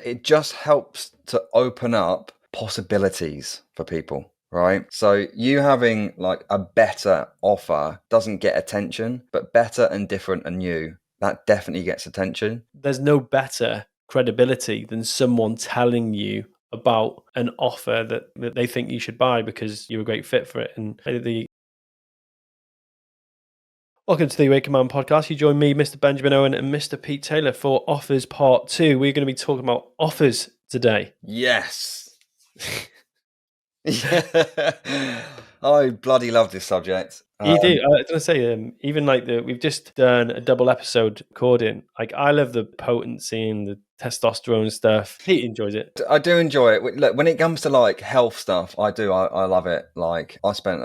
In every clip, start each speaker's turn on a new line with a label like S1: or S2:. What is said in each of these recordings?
S1: it just helps to open up possibilities for people. Right. So you having like a better offer doesn't get attention, but better and different and new, that definitely gets attention.
S2: There's no better credibility than someone telling you about an offer that they think you should buy because you're a great fit for it. And welcome to the Awaken Man podcast. You join me, Mr. Benjamin Owen, and Mr. Pete Taylor for Offers Part 2. We're going to be talking about offers today.
S1: Yes. Yeah. I bloody love this subject.
S2: You do. I was going to say, even like we've just done a double episode recording. Like, I love the potency and the testosterone stuff. Pete enjoys it.
S1: I do enjoy it. Look, when it comes to like health stuff, I do. I love it. Like I spent,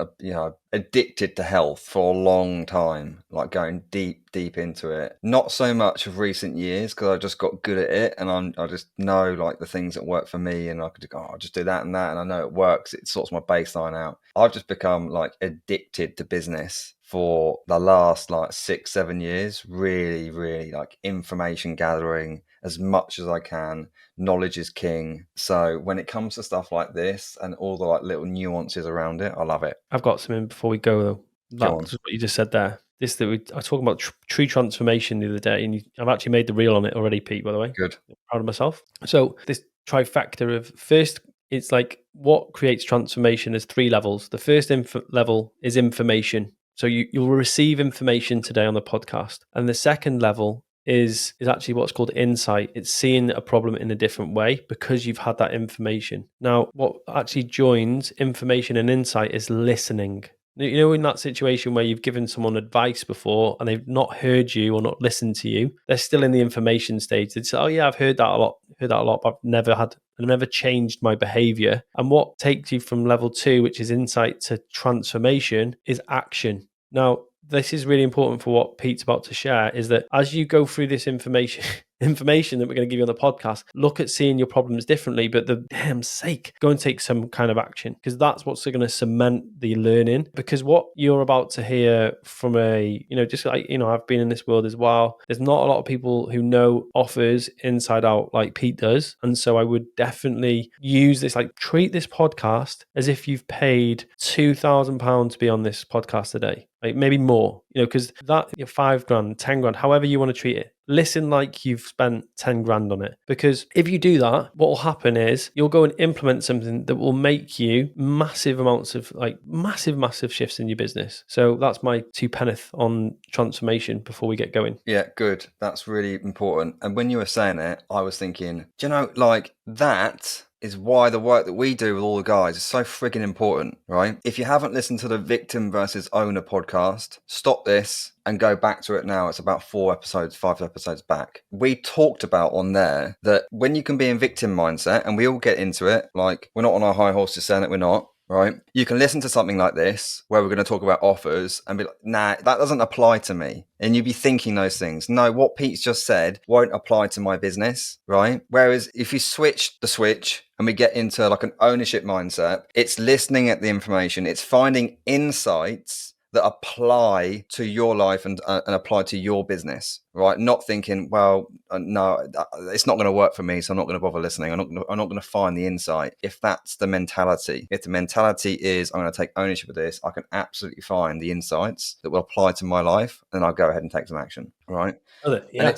S1: addicted to health for a long time, like going deep into it. Not so much of recent years because I just got good at it, and I just know like the things that work for me, and I could I'll just do that and that, and I know it works. It sorts my baseline out. I've just become like addicted to business for the last like 6-7 years. Really like information gathering as much as I can. Knowledge is king. So when it comes to stuff like this and all the like little nuances around it, I love it.
S2: I've got something before we go though. That's what you just said there. I was talking about tree transformation the other day, and I've actually made the reel on it already, Pete, by the way.
S1: Good.
S2: I'm proud of myself. So this trifecta of first, it's like what creates transformation is 3 levels. The first level is information. So you'll receive information today on the podcast. And the second level is actually what's called insight. It's seeing a problem in a different way because you've had that information. Now, what actually joins information and insight is listening. You know, in that situation where you've given someone advice before and they've not heard you or not listened to you, they're still in the information stage. They say, "Oh yeah, I've heard that a lot, but I've never changed my behavior." And what takes you from level 2, which is insight, to transformation is action. Now, this is really important for what Pete's about to share, is that as you go through this information that we're going to give you on the podcast, look at seeing your problems differently, but the damn sake, go and take some kind of action, because that's what's going to cement the learning. Because what you're about to hear from just like, I've been in this world as well. There's not a lot of people who know offers inside out like Pete does. And so I would definitely use this, like treat this podcast as if you've paid £2,000 to be on this podcast today. Like maybe more, because that $5,000, $10,000, however you want to treat it, listen like you've spent 10 grand on it. Because if you do that, what will happen is you'll go and implement something that will make you massive shifts in your business. So that's my 2 penneth on transformation before we get going.
S1: Yeah, good. That's really important. And when you were saying it, I was thinking, like that is why the work that we do with all the guys is so frigging important, right? If you haven't listened to the Victim versus Owner podcast, stop this and go back to it now. It's about 5 episodes back. We talked about on there that when you can be in victim mindset, and we all get into it, like we're not on our high horses saying that we're not, right? You can listen to something like this where we're going to talk about offers and be like, nah, that doesn't apply to me. And you'd be thinking those things. No, what Pete's just said won't apply to my business, right? Whereas if you switch the switch and we get into like an ownership mindset, it's listening at the information, it's finding insights that apply to your life and apply to your business, right? Not thinking, well, no, it's not going to work for me, so I'm not going to bother listening. I'm not going to find the insight. If that's the mentality, if the mentality is I'm going to take ownership of this, I can absolutely find the insights that will apply to my life, and I'll go ahead and take some action, right?
S2: Yeah.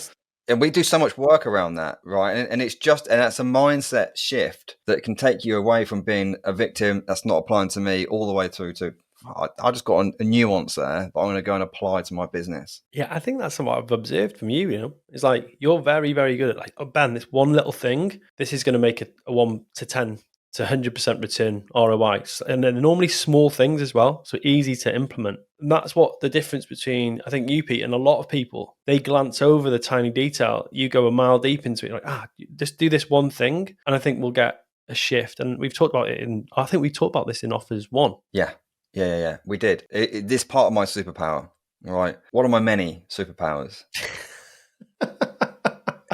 S1: And we do so much work around that, right? And that's a mindset shift that can take you away from being a victim that's not applying to me all the way through to, I just got a nuance there that I'm going to go and apply to my business.
S2: Yeah, I think that's what I've observed from you, It's like, you're very, very good at like, oh, Ben, this one little thing, this is going to make a 1 to 10 to 100% return ROI. And then normally small things as well, so easy to implement. And that's what the difference between, I think, you, Pete, and a lot of people, they glance over the tiny detail. You go a mile deep into it, like, just do this one thing, and I think we'll get a shift. And we've talked about it I think we talked about this in Offers 1.
S1: Yeah. We did. This part of my superpower, right? One of my many superpowers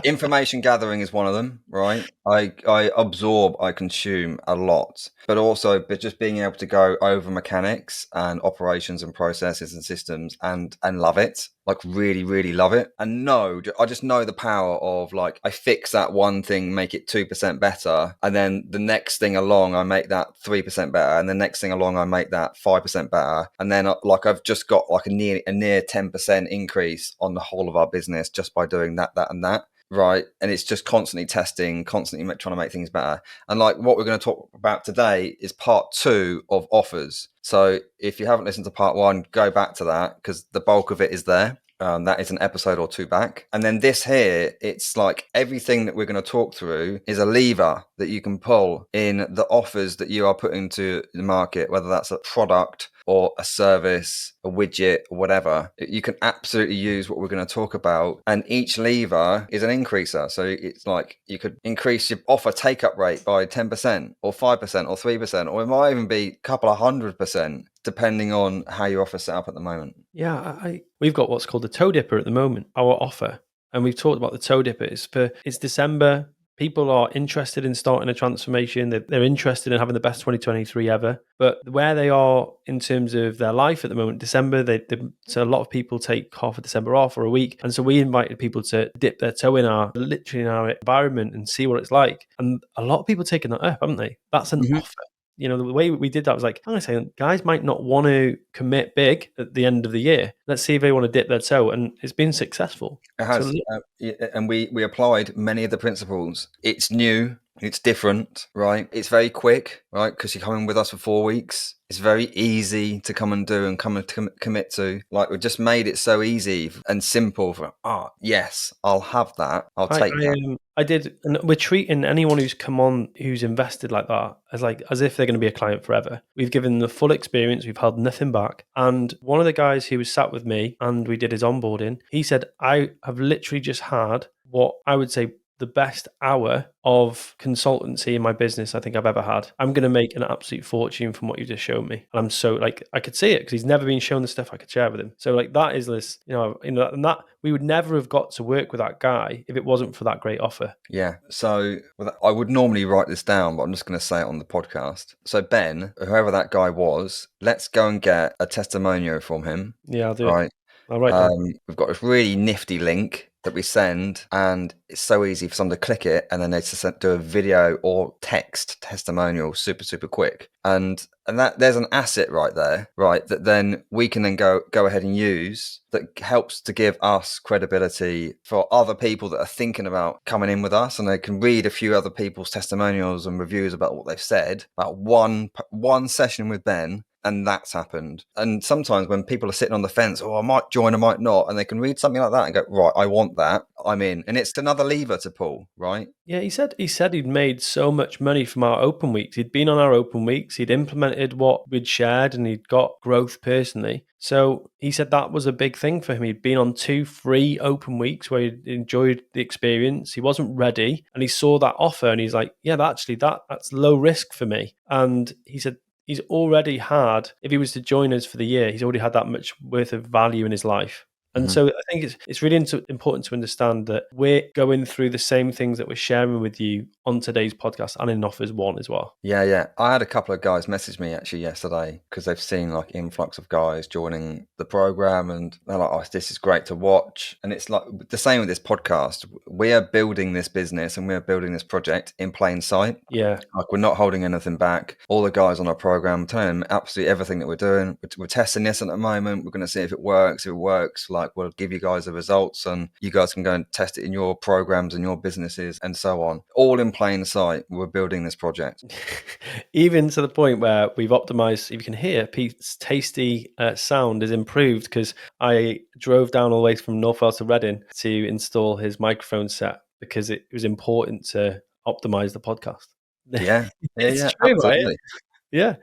S1: Information gathering is one of them, right? I absorb, I consume a lot, but just being able to go over mechanics and operations and processes and systems and love it, like really, really love it. And no, I just know the power of like, I fix that one thing, make it 2% better. And then the next thing along, I make that 3% better. And the next thing along, I make that 5% better. And then like, I've just got like a near 10% increase on the whole of our business just by doing that, and that. Right. And it's just constantly testing, constantly trying to make things better. And like what we're going to talk about today is part 2 of offers. So if you haven't listened to part 1, go back to that because the bulk of it is there. That is an episode or 2 back. And then this here, it's like everything that we're going to talk through is a lever that you can pull in the offers that you are putting to the market, whether that's a product or a service, a widget, or whatever. You can absolutely use what we're going to talk about. And each lever is an increaser. So it's like you could increase your offer take up rate by 10% or 5% or 3%, or it might even be a couple of 100%, depending on how your offer's set up at the moment.
S2: Yeah, we've got what's called the toe dipper at the moment, our offer. And we've talked about the toe dipper. It's December. People are interested in starting a transformation. They're interested in having the best 2023 ever. But where they are in terms of their life at the moment, December, so a lot of people take half of December off or a week. And so we invited people to dip their toe in our environment and see what it's like. And a lot of people taking that up, haven't they? That's an offer. You know, the way we did that was like, I'm going to say, guys might not want to commit big at the end of the year. Let's see if they want to dip their toe. And it's been successful.
S1: It has. And we applied many of the principles. It's new. It's different, right? It's very quick, right? Because you're coming with us for 4 weeks. It's very easy to come and do and come and commit to. Like, we just made it so easy and simple for, yes, I'll have that. I'll take that.
S2: I did, and we're treating anyone who's come on who's invested like that as if they're going to be a client forever. We've given them the full experience. We've held nothing back. And one of the guys who was sat with me and we did his onboarding, he said, I have literally just had what I would say the best hour of consultancy in my business I think I've ever had. I'm going to make an absolute fortune from what you just showed me. And I'm so like, I could see it because he's never been shown the stuff I could share with him. So like that is this, and that we would never have got to work with that guy if it wasn't for that great offer.
S1: Yeah. So I would normally write this down, but I'm just going to say it on the podcast. So Ben, whoever that guy was, let's go and get a testimonial from him.
S2: Yeah, I'll do
S1: right?
S2: it. I'll write down.
S1: We've got this really nifty link that we send, and it's so easy for someone to click it, and then they just do a video or text testimonial super, super quick. And that there's an asset right there, right? That then we can then go ahead and use that helps to give us credibility for other people that are thinking about coming in with us, and they can read a few other people's testimonials and reviews about what they've said about one session with Ben. And that's happened. And sometimes when people are sitting on the fence, I might join, I might not, and they can read something like that and go, right, I want that, I'm in. And it's another lever to pull, right?
S2: Yeah, he said he'd made so much money from our open weeks. He'd been on our open weeks, he'd implemented what we'd shared, and he'd got growth personally. So he said that was a big thing for him. He'd been on 2 free open weeks where he enjoyed the experience. He wasn't ready, and he saw that offer, and he's like, yeah, that's low risk for me. And he said, he's already had, if he was to join us for the year, he's already had that much worth of value in his life. And so I think it's really important to understand that we're going through the same things that we're sharing with you on today's podcast and in Offers 1 as well.
S1: Yeah. I had a couple of guys message me actually yesterday because they've seen like influx of guys joining the program, and they're like, this is great to watch. And it's like the same with this podcast. We are building this business and we're building this project in plain sight.
S2: Yeah.
S1: Like, we're not holding anything back. All the guys on our program, telling them absolutely everything that we're doing. We're testing this at the moment. We're going to see if it works. If it works, like, we'll give you guys the results, and you guys can go and test it in your programs and your businesses and so on. All in plain sight. We're building this project.
S2: Even to the point where we've optimized, if you can hear, Pete's tasty sound is improved because I drove down all the way from Northwell to Reading to install his microphone set because it was important to optimize the podcast.
S1: Yeah.
S2: It's true,
S1: absolutely.
S2: right? Yeah.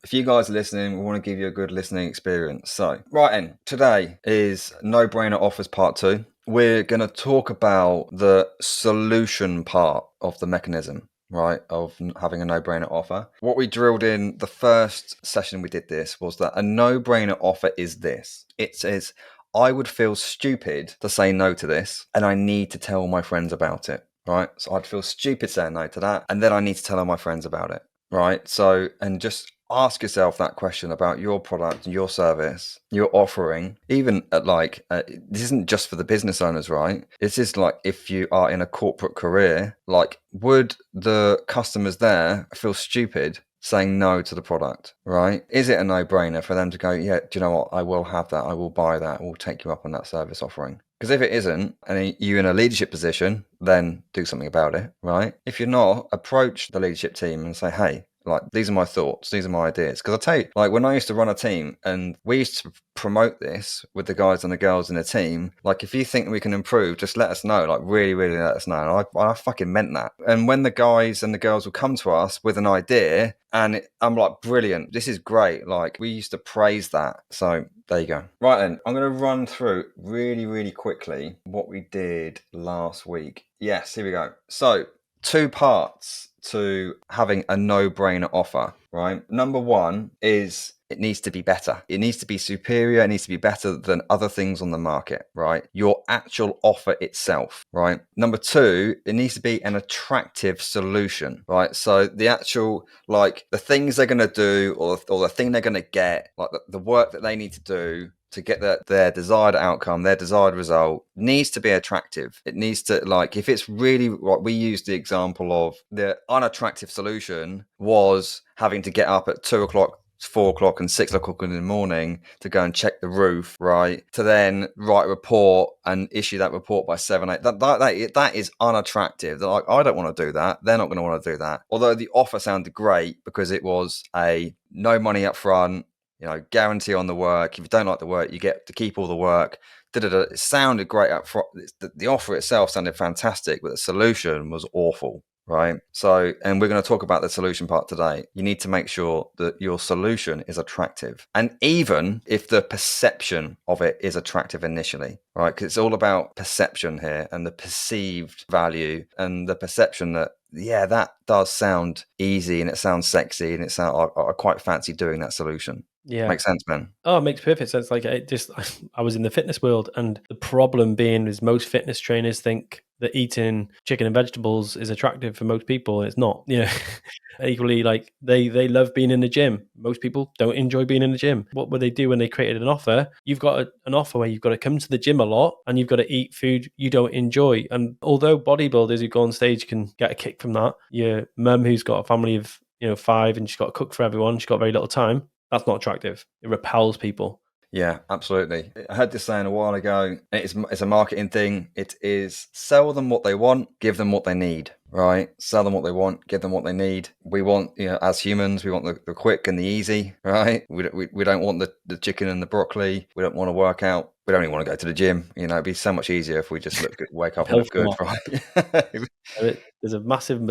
S1: If you guys are listening, we want to give you a good listening experience. So, right then, today is No Brainer Offers Part 2. We're going to talk about the solution part of the mechanism, right, of having a no-brainer offer. What we drilled in the first session we did this was that a no-brainer offer is this. It says, I would feel stupid to say no to this, and I need to tell my friends about it. Right. So I'd feel stupid saying no to that. And then I need to tell all my friends about it. Right. So, and just ask yourself that question about your product, your service, your offering, even at this isn't just for the business owners, right? This is like if you are in a corporate career, like, would the customers there feel stupid saying no to the product, right? Is it a no-brainer for them to go, yeah, do you know what? I will have that. I will buy that. I will take you up on that service offering. Because if it isn't, and you're in a leadership position, then do something about it, right? If you're not, approach the leadership team and say, hey, like, these are my thoughts, these are my ideas. Because I tell you, like, when I used to run a team and we used to promote this with the guys and the girls in the team, like, if you think we can improve, just let us know, like, really, really let us know. And I fucking meant that. And when the guys and the girls would come to us with an idea, and I'm like, brilliant, this is great. Like, we used to praise that. So there you go. Right then, I'm going to run through really, really quickly what we did last week. Yes, here we go. So 2 parts to having a no-brainer offer, right? Number 1 is it needs to be better. It needs to be superior. It needs to be better than other things on the market, right? Your actual offer itself, right? Number 2, it needs to be an attractive solution, right? So the actual, like, the things they're going to do or the thing they're going to get, like the work that they need to do to get their desired outcome, their desired result, needs to be attractive. It needs to, like, if it's really, what we used the example of, the unattractive solution was having to get up at 2 o'clock, 4 o'clock and 6 o'clock in the morning to go and check the roof, right? To then write a report and issue that report by 7, 8. That is unattractive. They're like, I don't want to do that. They're not going to want to do that. Although the offer sounded great because it was a no money up front, guarantee on the work. If you don't like the work, you get to keep all the work. It sounded great up front. The offer itself sounded fantastic, but the solution was awful, right? So, and we're going to talk about the solution part today. You need to make sure that your solution is attractive. And even if the perception of it is attractive initially, right? Because it's all about perception here and the perceived value and the perception that, yeah, that does sound easy and it sounds sexy and I quite fancy doing that solution.
S2: Yeah.
S1: Makes sense, Ben?
S2: Oh, it makes perfect sense. Like, I was in the fitness world, and the problem being is most fitness trainers think that eating chicken and vegetables is attractive for most people, and it's not. Equally, like, they love being in the gym. Most people don't enjoy being in the gym. What would they do when they created an offer? You've got an offer where you've got to come to the gym a lot, and you've got to eat food you don't enjoy. And although bodybuilders who go on stage can get a kick from that, your mum who's got a family of 5 and she's got to cook for everyone, she's got very little time. That's not attractive. It repels people.
S1: Yeah, absolutely. I heard this saying a while ago. It's a marketing thing. It is sell them what they want, give them what they need, right? Sell them what they want, give them what they need. We want, as humans, we want the quick and the easy, right? We don't want the chicken and the broccoli. We don't want to work out. We don't even want to go to the gym. It'd be so much easier if we just look good, wake up and look good, right?
S2: There's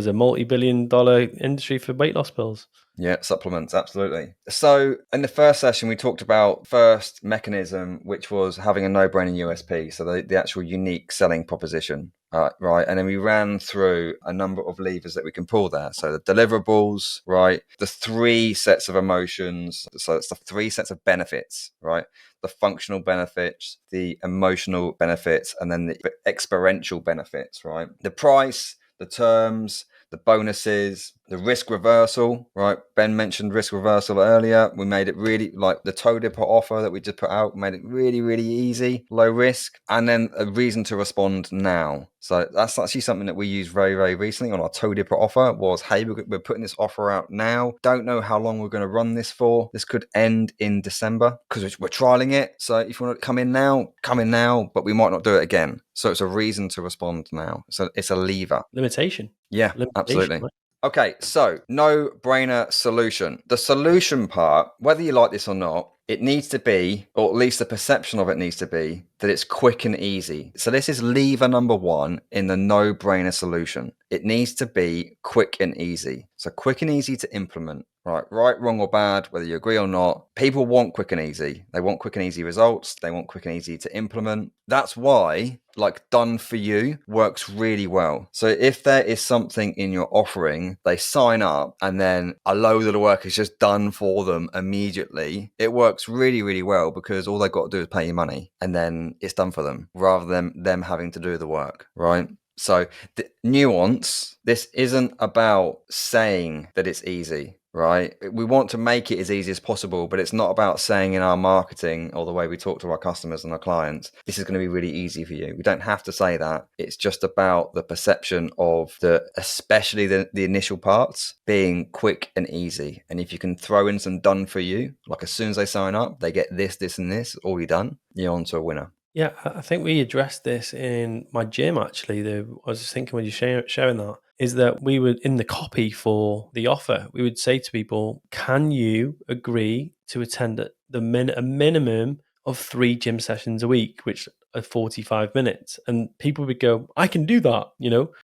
S2: a multi-billion-dollar industry for weight loss pills.
S1: Yeah, supplements, absolutely. So in the first session, we talked about first mechanism, which was having a no-brainer USP, so the actual unique selling proposition, right? And then we ran through a number of levers that we can pull there. So the deliverables, right? The 3 sets of emotions. So it's the 3 sets of benefits, right? The functional benefits, the emotional benefits, and then the experiential benefits, right? The price, the terms, the bonuses, the risk reversal, right? Ben mentioned risk reversal earlier. We made it really, like the toe dipper offer that we just put out, made it really, really easy, low risk, and then a reason to respond now. So that's actually something that we used very, very recently on our toe dipper offer was, hey, we're putting this offer out now. Don't know how long we're going to run this for. This could end in December because we're trialing it. So if you want to come in now, but we might not do it again. So it's a reason to respond now. So it's a lever.
S2: Limitation.
S1: Yeah, absolutely.
S2: Right?
S1: Okay, so no-brainer solution. The solution part, whether you like this or not, it needs to be, or at least the perception of it needs to be, that it's quick and easy. So this is lever number 1 in the no-brainer solution. It needs to be quick and easy. So quick and easy to implement, Right, wrong, or bad, whether you agree or not, people want quick and easy. They want quick and easy results. They want quick and easy to implement. That's why, like, done for you works really well. So if there is something in your offering, they sign up and then a load of the work is just done for them immediately. It works really, really well because all they've got to do is pay you money and then it's done for them rather than them having to do the work, right? So the nuance, this isn't about saying that it's easy, right? We want to make it as easy as possible, but it's not about saying in our marketing or the way we talk to our customers and our clients, this is going to be really easy for you. We don't have to say that. It's just about the perception of especially the initial parts being quick and easy. And if you can throw in some done for you, like as soon as they sign up, they get this, this, and this already done, you're on to a winner.
S2: Yeah, I think we addressed this in my gym actually. I was just thinking when you're sharing that, is that we would, in the copy for the offer, we would say to people, can you agree to attend a minimum of 3 gym sessions a week, which are 45 minutes? And people would go, I can do that,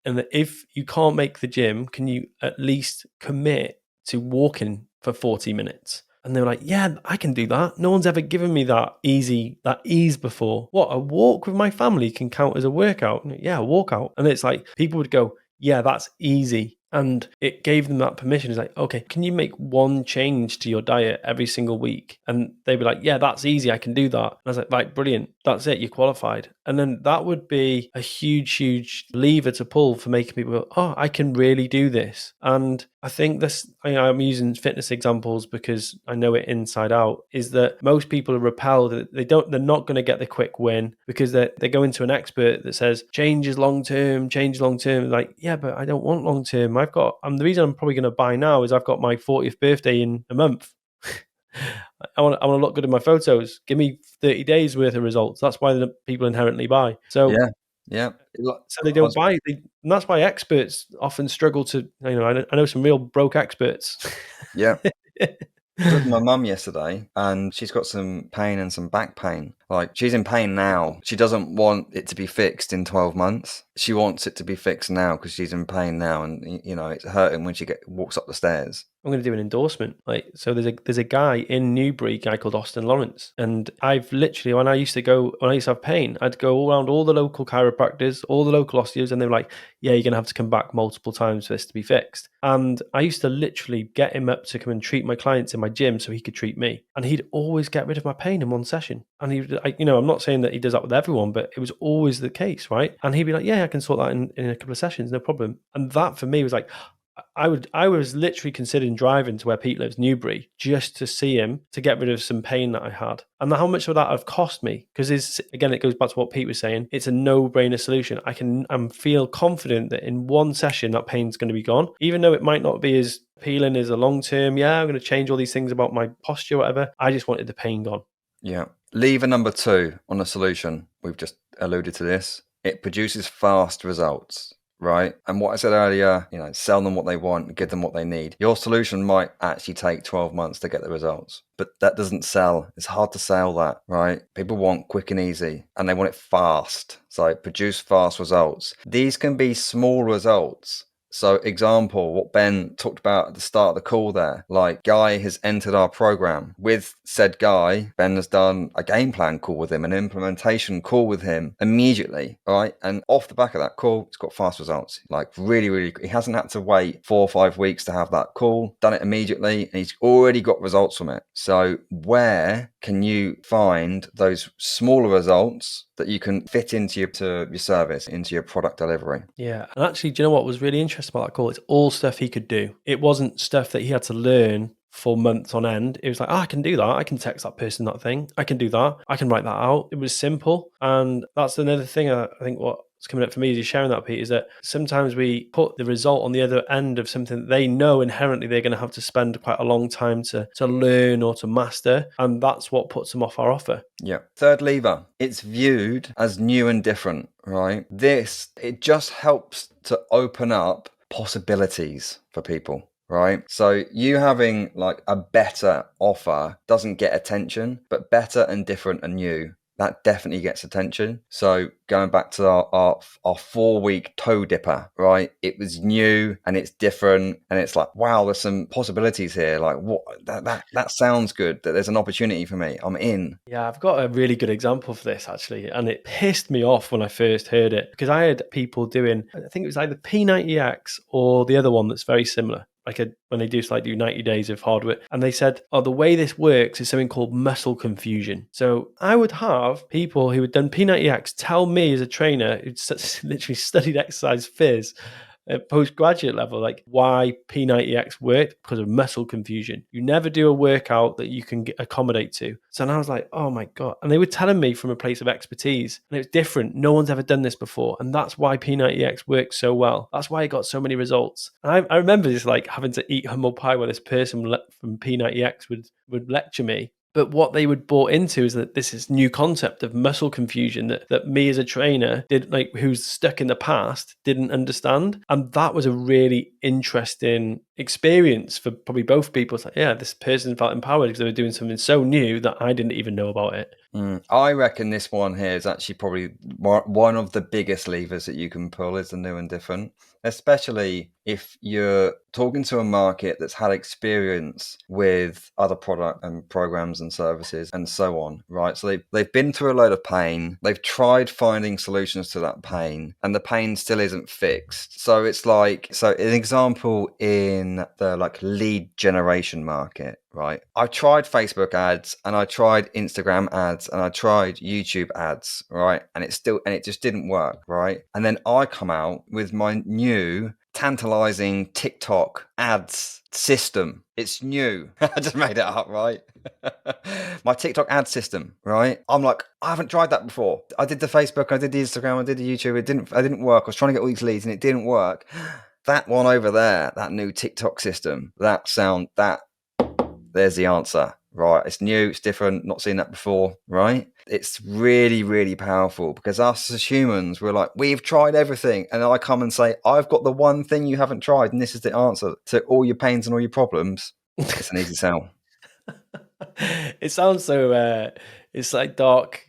S2: and that if you can't make the gym, can you at least commit to walking for 40 minutes? And they were like, yeah, I can do that. No one's ever given me that ease before. What, a walk with my family can count as a workout? Yeah, a walkout. And it's like, people would go, yeah, that's easy. And it gave them that permission. It's like, okay, can you make one change to your diet every single week? And they'd be like, yeah, that's easy. I can do that. And I was like, right, brilliant. That's it. You're qualified. And then that would be a huge, huge lever to pull for making people go, oh, I can really do this. And I think this, I'm using fitness examples because I know it inside out, is that most people are repelled. They're not going to get the quick win because they go into an expert that says, change is long term. Like, yeah, but I don't want long term. The reason I'm probably going to buy now is I've got my 40th birthday in a month. I want to look good in my photos. Give me 30 days worth of results. That's why the people inherently buy. So
S1: Yeah. Yeah.
S2: so they don't buy. And that's why experts often struggle to. I know some real broke experts.
S1: Yeah. I was with my mum yesterday and she's got some pain and some back pain. Like, she's in pain now. She doesn't want it to be fixed in 12 months. She wants it to be fixed now because she's in pain now and, it's hurting when she walks up the stairs.
S2: I'm going to do an endorsement. So there's a guy in Newbury, a guy called Austin Lawrence, and I've literally, when I used to have pain, I'd go all around all the local chiropractors, all the local osteos, and they were like, yeah, you're going to have to come back multiple times for this to be fixed. And I used to literally get him up to come and treat my clients in my gym so he could treat me, and he'd always get rid of my pain in one session. And I'm not saying that he does that with everyone, but it was always the case, right? And he'd be like, yeah, I can sort that in a couple of sessions, no problem. And that for me was like, I was literally considering driving to where Pete lives, Newbury, just to see him to get rid of some pain that I had. And how much would that have cost me? Because again, it goes back to what Pete was saying. It's a no-brainer solution. I feel confident that in one session that pain's going to be gone, even though it might not be as appealing as a long term. Yeah, I'm going to change all these things about my posture, whatever. I just wanted the pain gone.
S1: Yeah. Lever number 2 on the solution. We've just alluded to this. It produces fast results. Right. And what I said earlier, sell them what they want, give them what they need. Your solution might actually take 12 months to get the results, but that doesn't sell. It's hard to sell that, right? People want quick and easy and they want it fast. So produce fast results. These can be small results. So example, what Ben talked about at the start of the call there, like Guy has entered our program. With said Guy, Ben has done a game plan call with him, an implementation call with him immediately, right? And off the back of that call, it's got fast results. Like really, really, he hasn't had to wait 4 or 5 weeks to have that call, done it immediately, and he's already got results from it. So where can you find those smaller results that you can fit into your service, into your product delivery?
S2: Yeah. And actually, do you know what was really interesting about that call? It's all stuff he could do. It wasn't stuff that he had to learn for months on end. It was like, I can do that. I can text that person that thing. I can do that. I can write that out. It was simple. And that's another thing I think what's coming up for me as you're sharing that, Pete, is that sometimes we put the result on the other end of something that they know inherently they're going to have to spend quite a long time to learn or to master. And that's what puts them off our offer.
S1: Yeah. Third lever, it's viewed as new and different, right? It just helps to open up possibilities for people. Right. So you having like a better offer doesn't get attention, but better and different and new that definitely gets attention. So going back to our 4 week toe dipper, right? It was new and it's different, and it's like, wow, there's some possibilities here. Like, what that sounds good. That there's an opportunity for me. I'm in.
S2: Yeah, I've got a really good example for this actually, and it pissed me off when I first heard it because I had people doing, I think it was either P90X or the other one that's very similar. When they do 90 days of hard work, and they said, oh, the way this works is something called muscle confusion. So I would have people who had done P90X tell me as a trainer who'd literally studied exercise phys at postgraduate level, like why P90X worked because of muscle confusion. You never do a workout that you can accommodate to. So now I was like, oh my God. And they were telling me from a place of expertise, and it was different. No one's ever done this before. And that's why P90X works so well. That's why it got so many results. And I remember just like having to eat humble pie where this person from P90X would lecture me. But what they would bought into is that this is new concept of muscle confusion that me as a trainer did, like, who's stuck in the past, didn't understand. And that was a really interesting experience for probably both people. It's like, yeah, this person felt empowered because they were doing something so new that I didn't even know about it.
S1: I reckon this one here is actually probably one of the biggest levers that you can pull is the new and different, especially if you're talking to a market that's had experience with other product and programs and services and so on, right? So they've been through a load of pain. They've tried finding solutions to that pain, and the pain still isn't fixed. So it's like, so an example in the like lead generation market, right? I tried Facebook ads and I tried Instagram ads and I tried YouTube ads, right? And it just didn't work, right? And then I come out with my new tantalizing TikTok ads system. It's new. I just made it up, right? My TikTok ad system, right? I'm like, I haven't tried that before. I did the Facebook, I did the Instagram, I did the YouTube. I didn't work. I was trying to get all these leads and it didn't work. That one over there, that new TikTok system, there's the answer, right? It's new, it's different, not seen that before, right? It's really, really powerful because us as humans, we're like, we've tried everything. And I come and say, I've got the one thing you haven't tried, and this is the answer to all your pains and all your problems. It's an easy sell.
S2: It sounds so it's like dark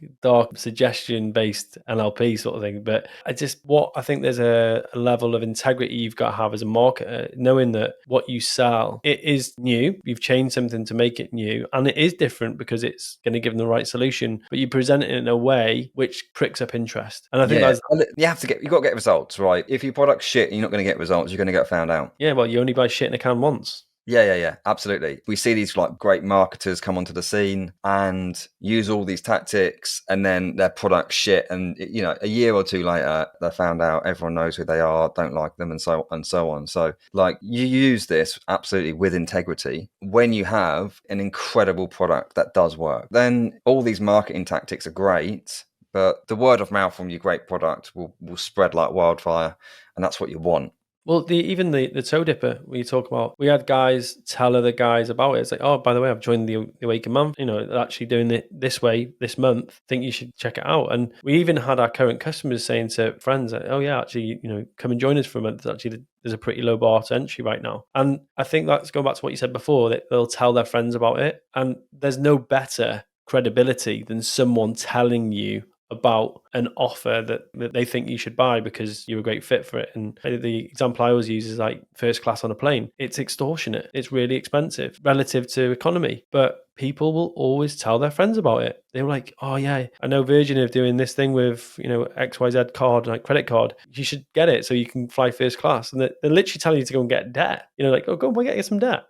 S2: suggestion based NLP sort of thing, but I think there's a level of integrity you've got to have as a marketer, knowing that what you sell, it is new, you've changed something to make it new, and it is different because it's going to give them the right solution, but you present it in a way which pricks up interest. And I think
S1: Yeah,
S2: that's,
S1: you got to get results, right? If your product's shit and you're not going to get results, you're going to get found out.
S2: yeah, well, you only buy shit in a can once.
S1: Yeah, absolutely. We see these like great marketers come onto the scene and use all these tactics, and then their product shit. And a year or two later, they're found out. Everyone knows who they are, don't like them, and so on. So, like, you use this absolutely with integrity. When you have an incredible product that does work, then all these marketing tactics are great, but the word of mouth from your great product will spread like wildfire, and that's what you want.
S2: Well, even the toe dipper we talk about, we had guys tell other guys about it. It's like, oh, by the way, I've joined the Awaken Month. Actually doing it this way this month. Think you should check it out. And we even had our current customers saying to friends, oh yeah, actually, come and join us for a month. Actually, there's a pretty low bar to entry right now. And I think that's going back to what you said before, that they'll tell their friends about it. And there's no better credibility than someone telling you about an offer that they think you should buy because you're a great fit for it. And the example I always use is like first class on a plane. It's extortionate. It's really expensive relative to economy, but people will always tell their friends about it. They were like, oh yeah, I know Virgin are doing this thing with, XYZ card, like credit card. You should get it so you can fly first class. And they're literally telling you to go and get debt. Like, oh, go and get some debt.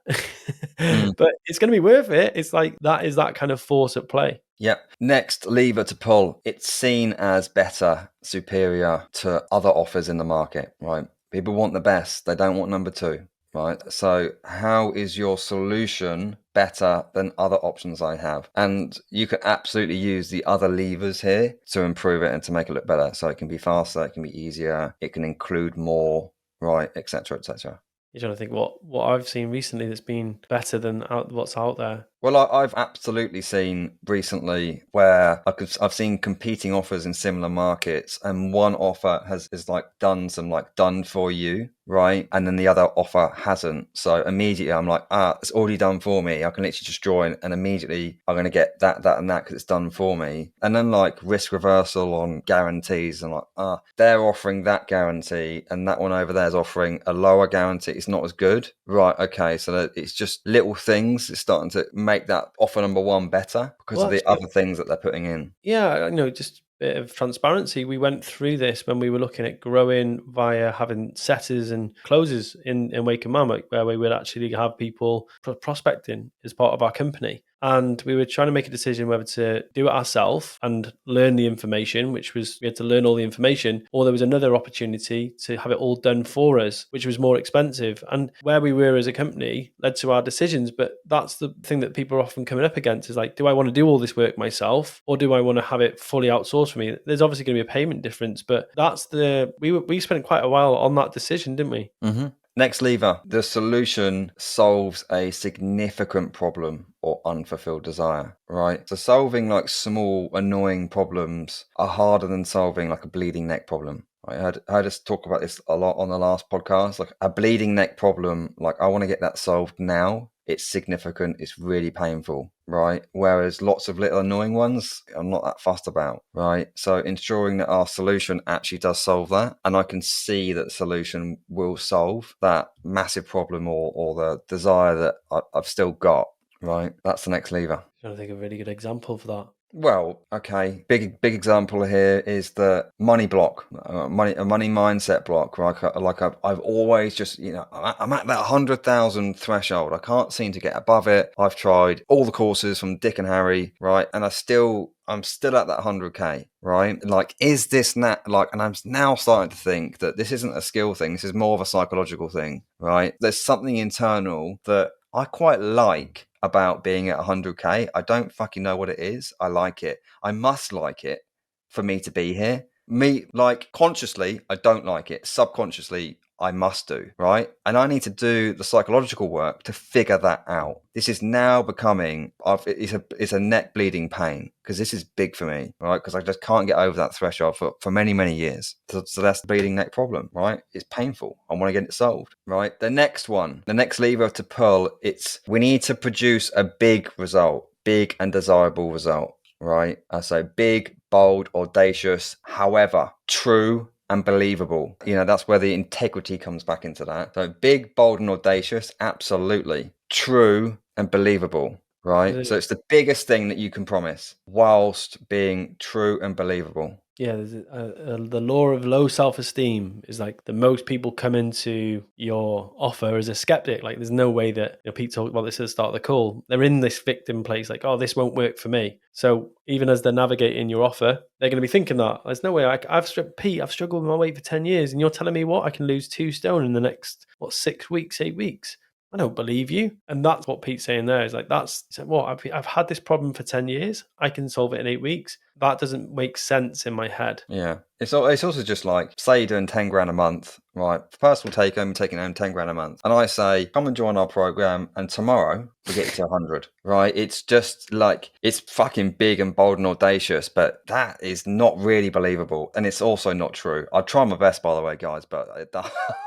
S2: But it's going to be worth it. It's like that is that kind of force at play.
S1: Yep. Next lever to pull. It's seen as better, superior to other offers in the market, right? People want the best. They don't want number two, right? So how is your solution better than other options I have? And you can absolutely use the other levers here to improve it and to make it look better. So it can be faster, it can be easier, it can include more, right, etc., etc.
S2: You're trying to think what I've seen recently that's been better than what's out there.
S1: Well, I've absolutely seen recently where I've seen competing offers in similar markets, and one offer is like done some like done for you, right? And then the other offer hasn't. So immediately I'm like, it's already done for me. I can literally just join, and immediately I'm going to get that, and that because it's done for me. And then like risk reversal on guarantees, and like, they're offering that guarantee, and that one over there is offering a lower guarantee. It's not as good, right? Okay, so that it's just little things. It's starting to make that offer number one better because
S2: Well,
S1: of the
S2: actually,
S1: other things that they're putting in.
S2: yeah, just a bit of transparency. We went through this when we were looking at growing via having setters and closers in Wake and Marmot, where we would actually have people prospecting as part of our company. And we were trying to make a decision whether to do it ourselves and learn the information, which was we had to learn all the information, or there was another opportunity to have it all done for us, which was more expensive. And where we were as a company led to our decisions. But that's the thing that people are often coming up against is like, do I want to do all this work myself, or do I want to have it fully outsourced for me? There's obviously going to be a payment difference, but that's we spent quite a while on that decision, didn't we?
S1: Mm-hmm. Next lever, the solution solves a significant problem or unfulfilled desire, right? So solving like small, annoying problems are harder than solving like a bleeding neck problem. I heard us talk about this a lot on the last podcast. Like a bleeding neck problem, like I want to get that solved now. It's significant. It's really painful, right? Whereas lots of little annoying ones, I'm not that fussed about, right? So ensuring that our solution actually does solve that, and I can see that the solution will solve that massive problem or the desire that I've still got, right? That's the next lever.
S2: I think a really good example for that.
S1: Well, okay. Big example here is the money block, a money mindset block. Right? I've always just, I'm at that 100,000 threshold. I can't seem to get above it. I've tried all the courses from Dick and Harry, right? And I'm still at that 100K, right? Like, is this not like, and I'm now starting to think that this isn't a skill thing. This is more of a psychological thing, right? There's something internal that I quite like about being at 100K. I don't fucking know what it is. I like it. I must like it for me to be here. Me, like consciously, I don't like it. Subconsciously, I must do, right? And I need to do the psychological work to figure that out. This is now becoming, it's a neck bleeding pain because this is big for me, right? Because I just can't get over that threshold for many, many years. So that's the bleeding neck problem, right? It's painful. I want to get it solved, right? The next lever to pull, we need to produce a big result, big and desirable result, right? So big, bold, audacious, however, true and believable. That's where the integrity comes back into that. So big, bold, and audacious, absolutely. True and believable, right? So it's the biggest thing that you can promise whilst being true and believable.
S2: Yeah, there's the law of low self-esteem is like the most people come into your offer as a skeptic. Like, there's no way that Pete talked about this at the start of the call. They're in this victim place, like, oh, this won't work for me. So even as they're navigating your offer, they're going to be thinking that there's no way I've struggled with my weight for 10 years, and you're telling me what I can lose 2 stone in the next 6 weeks, 8 weeks. I don't believe you. And that's what Pete's saying there is like, I've had this problem for 10 years. I can solve it in 8 weeks. That doesn't make sense in my head.
S1: Yeah. It's also just like, say you're doing 10 grand a month, right? First we'll take home, taking home 10 grand a month. And I say, come and join our program. And tomorrow we get you to 100, right? It's just like, it's fucking big and bold and audacious, but that is not really believable. And it's also not true. I try my best, by the way, guys, but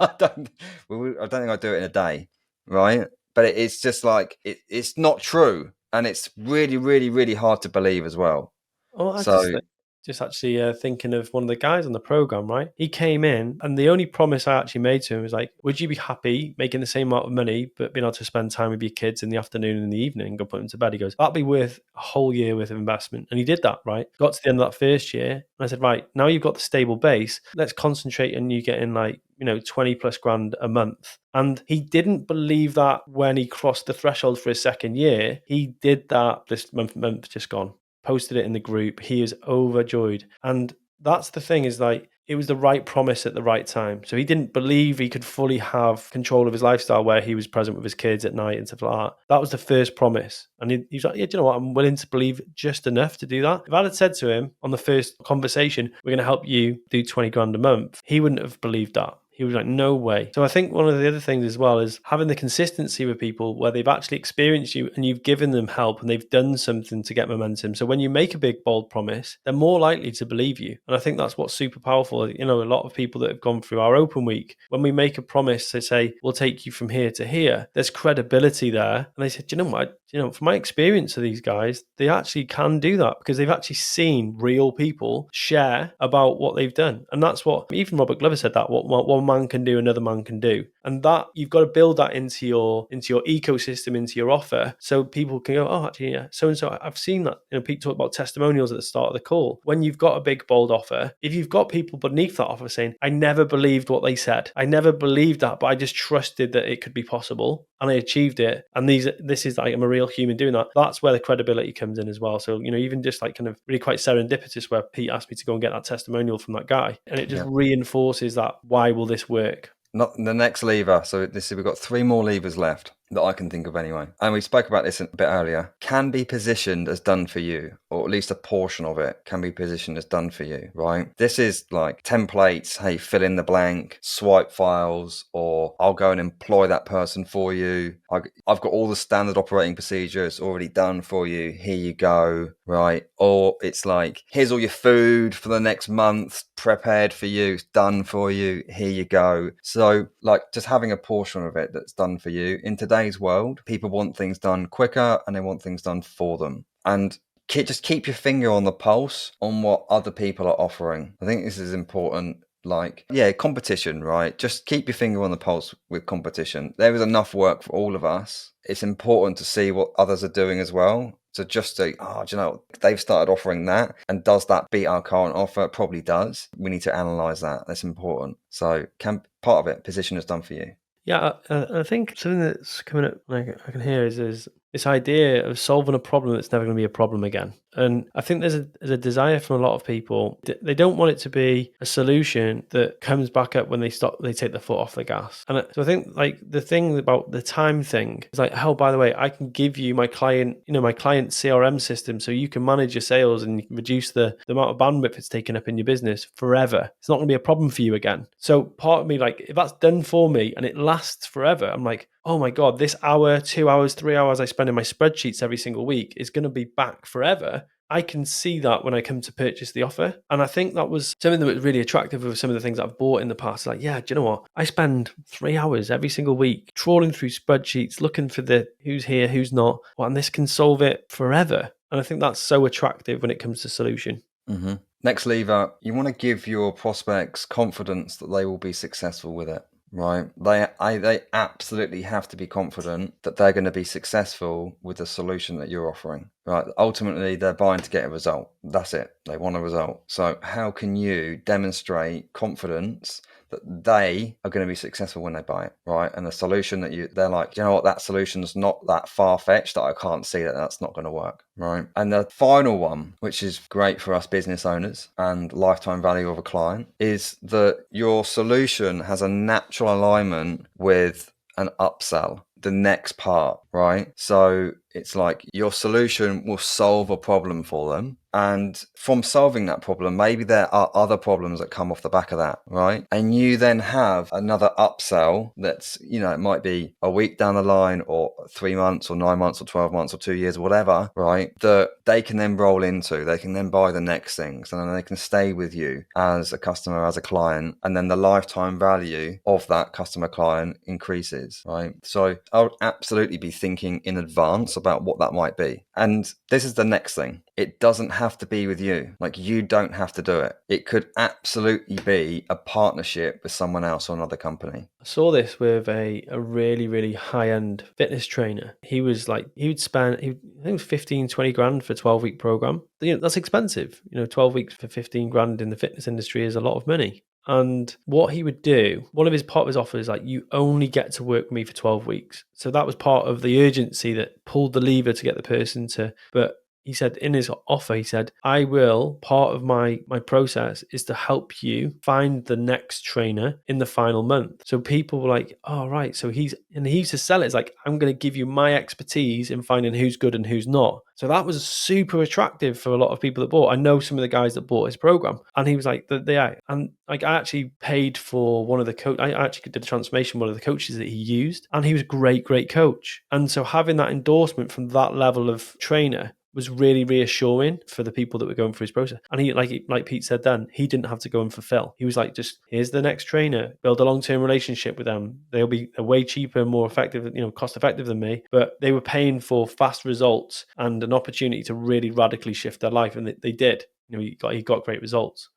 S1: I don't think I'd do it in a day. Right, but it's just like it's not true, and it's really, really, really hard to believe as well.
S2: Oh, I
S1: So
S2: just actually thinking of one of the guys on the program, right? He came in, and the only promise I actually made to him was like, would you be happy making the same amount of money, but being able to spend time with your kids in the afternoon and in the evening and go put them to bed? He goes, that'd be worth a whole year worth of investment. And he did that, right? Got to the end of that first year, and I said, right, now you've got the stable base, let's concentrate on you getting like, 20 plus grand a month. And he didn't believe that when he crossed the threshold for his second year. He did that this month just gone. Posted it in the group. He is overjoyed. And that's the thing is like, it was the right promise at the right time. So he didn't believe he could fully have control of his lifestyle where he was present with his kids at night and stuff like that. That was the first promise. And he's like, yeah, do you know what? I'm willing to believe just enough to do that. If I had said to him on the first conversation, we're going to help you do 20 grand a month, he wouldn't have believed that. He was like, no way. So I think one of the other things as well is having the consistency with people where they've actually experienced you and you've given them help and they've done something to get momentum. So when you make a big, bold promise, they're more likely to believe you. And I think that's what's super powerful. You know, a lot of people that have gone through our open week, when we make a promise to say, we'll take you from here to here, there's credibility there. And they said, you know what? You know, from my experience of these guys, they actually can do that because they've actually seen real people share about what they've done. And that's what even Robert Glover said, that what one man can do, another man can do. And that you've got to build that into your ecosystem, into your offer, so people can go, oh, actually, yeah, so and so, I've seen that. You know, Pete talked about testimonials at the start of the call. When you've got a big, bold offer, if you've got people beneath that offer saying, I never believed what they said, I never believed that, but I just trusted that it could be possible and I achieved it. And this is like, I'm a real human doing that. That's where the credibility comes in as well. So, you know, even just like kind of really quite serendipitous where Pete asked me to go and get that testimonial from that guy. And it just reinforces that, why will this work?
S1: Not the next lever. So we've got 3 more levers left that I can think of anyway. And we spoke about this a bit earlier. Can be positioned as done for you, or at least a portion of it can be positioned as done for you, right? This is like templates. Hey, fill in the blank, swipe files, or I'll go and employ that person for you. I've got all the standard operating procedures already done for you. Here you go, right? Or it's like, here's all your food for the next month prepared for you, it's done for you. Here you go. So like just having a portion of it that's done for you. In today's world, people want things done quicker and they want things done for them. And just keep your finger on the pulse on what other people are offering. I think this is important. Like, yeah, competition, right? Just keep your finger on the pulse with competition. There is enough work for all of us. It's important to see what others are doing as well. So just say, oh, do you know, they've started offering that. And does that beat our current offer? It probably does. We need to analyze that. That's important. So part of it, position is done for you.
S2: Yeah, I think something that's coming up, like I can hear, is this idea of solving a problem that's never going to be a problem again. And I think there's a desire from a lot of people. They don't want it to be a solution that comes back up when they take the foot off the gas. And so I think like the thing about the time thing is like, oh, by the way, I can give you my client CRM system so you can manage your sales and you can reduce the amount of bandwidth it's taken up in your business forever. It's not going to be a problem for you again. So part of me, like, if that's done for me and it lasts forever, I'm like, oh my God, this hour, 2 hours, 3 hours I spend in my spreadsheets every single week is going to be back forever. I can see that when I come to purchase the offer. And I think that was something that was really attractive with some of the things I've bought in the past. Like, yeah, do you know what? I spend 3 hours every single week trawling through spreadsheets, looking for the who's here, who's not. Well, and this can solve it forever. And I think that's so attractive when it comes to solution.
S1: Mm-hmm. Next lever, you want to give your prospects confidence that they will be successful with it. Right, they absolutely have to be confident that they're going to be successful with the solution that you're offering. Right, ultimately they're buying to get a result. That's it. They want a result. So how can you demonstrate confidence that they are going to be successful when they buy it, right? And the solution that they're like, you know what, that solution's not that far-fetched that I can't see that's not going to work, right? And the final one, which is great for us business owners and lifetime value of a client, is that your solution has a natural alignment with an upsell, the next part, right? So it's like your solution will solve a problem for them. And from solving that problem, maybe there are other problems that come off the back of that, right? And you then have another upsell that's, you know, it might be a week down the line or 3 months or 9 months or 12 months or 2 years, whatever, right? That they can then roll into, they can then buy the next things and then they can stay with you as a customer, as a client. And then the lifetime value of that customer client increases, right? So I would absolutely be thinking in advance about what that might be. And this is the next thing. It doesn't have to be with you. Like, you don't have to do it. It could absolutely be a partnership with someone else or another company.
S2: I saw this with a really, really high-end fitness trainer. He was like, he would spend, I think it was 15, 20 grand for a 12-week program. You know, that's expensive. You know, 12 weeks for 15 grand in the fitness industry is a lot of money. And what he would do, one of his part of his offer is like, you only get to work with me for 12 weeks. So that was part of the urgency that pulled the lever to get the person to, but he said in his offer, he said, I will, part of my process is to help you find the next trainer in the final month. So people were like, oh, right. So he used to sell it. It's like, I'm going to give you my expertise in finding who's good and who's not. So that was super attractive for a lot of people that bought. I know some of the guys that bought his program, and he was like, yeah. And like, I actually paid for one of the I actually did a transformation, one of the coaches that he used, and he was a great coach. And so having that endorsement from that level of trainer was really reassuring for the people that were going through his process. And he, like Pete said then, he didn't have to go and fulfill. He was like, just here's the next trainer, build a long-term relationship with them. They'll be way cheaper, more effective, cost effective than me, but they were paying for fast results and an opportunity to really radically shift their life. And they did. He got great results.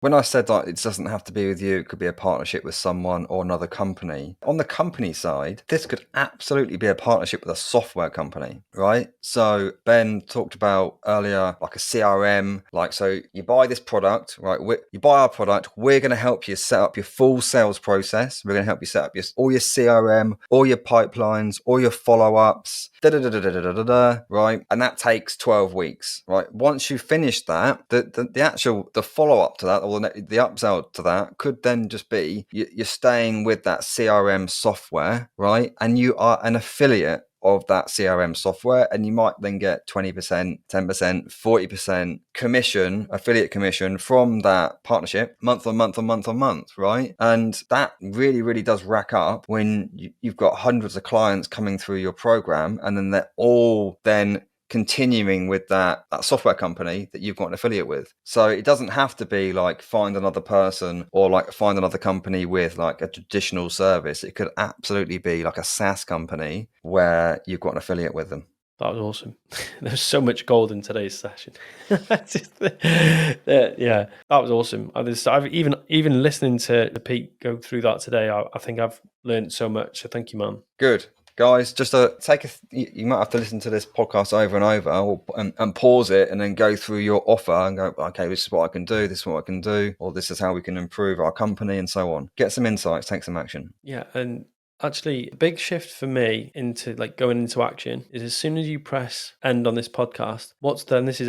S1: When I said like it doesn't have to be with you, it could be a partnership with someone or another company. On the company side, this could absolutely be a partnership with a software company, right? So Ben talked about earlier, like a CRM, like, so you buy this product, right? You buy our product, we're going to help you set up your full sales process. We're going to help you set up all your CRM, all your pipelines, all your follow-ups, right? And that takes 12 weeks, right? Once you finish that, the follow-up to that, or the upsell to that, could then just be you're staying with that CRM software, right? And you are an affiliate of that CRM software, and you might then get 20%, 10%, 40% commission, affiliate commission from that partnership month on month, right? And that really, really does rack up when you've got hundreds of clients coming through your program, and then they're all then continuing with that software company that you've got an affiliate with. So it doesn't have to be like find another person or like find another company with like a traditional service. It could absolutely be like a SaaS company where you've got an affiliate with them.
S2: That was awesome. There's so much gold in today's session. Yeah, that was awesome. I've even listening to Pete go through that today, I think I've learned so much. So thank you, man.
S1: Good. Guys, just you might have to listen to this podcast over and over, and pause it, and then go through your offer and go, okay, this is what I can do, this is what I can do, or this is how we can improve our company, and so on. Get some insights, take some action.
S2: Yeah, and actually, a big shift for me into like going into action is as soon as you press end on this podcast, this is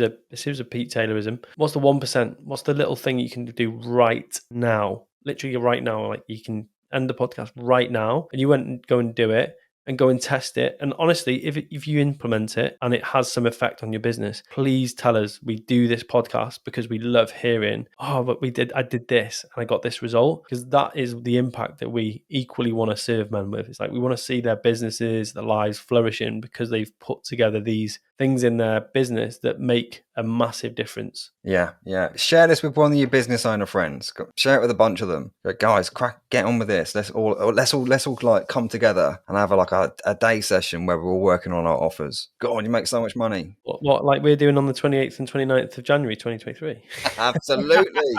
S2: a Pete Taylorism. What's the 1%? What's the little thing you can do right now? Literally right now, like you can end the podcast right now, and you went and go and do it and go and test it. And honestly, if you implement it and it has some effect on your business, please tell us. We do this podcast because we love hearing, oh, but I did this and I got this result, because that is the impact that we equally want to serve men with. It's like we want to see their businesses, their lives flourishing because they've put together these things in their business that make a massive difference.
S1: Yeah. Share this with one of your business owner friends. Share it with a bunch of them. Go, guys, get on with this. Let's all like come together and have a day session where we're all working on our offers. Go on, you make so much money.
S2: What like we're doing on the 28th and 29th of January 2023.
S1: Absolutely.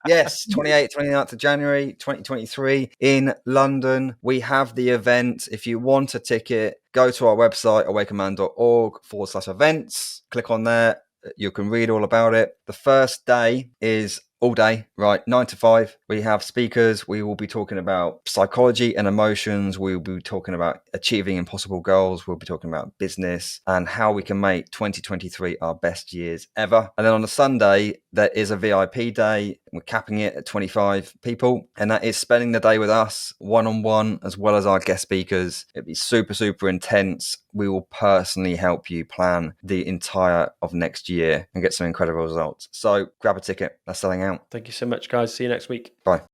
S1: Yes, 28th, 29th of January 2023 in London. We have the event. If you want a ticket, go to our website, awakenman.org/events. Click on there. You can read all about it. The first day is all day, right? 9 to 5. We have speakers. We will be talking about psychology and emotions. We will be talking about achieving impossible goals. We'll be talking about business and how we can make 2023 our best years ever. And then on the Sunday, there is a VIP day. We're capping it at 25 people. And that is spending the day with us one-on-one, as well as our guest speakers. It'd be super, super intense. We will personally help you plan the entire of next year and get some incredible results. So grab a ticket. That's selling out.
S2: Thank you so much, guys. See you next week.
S1: Bye.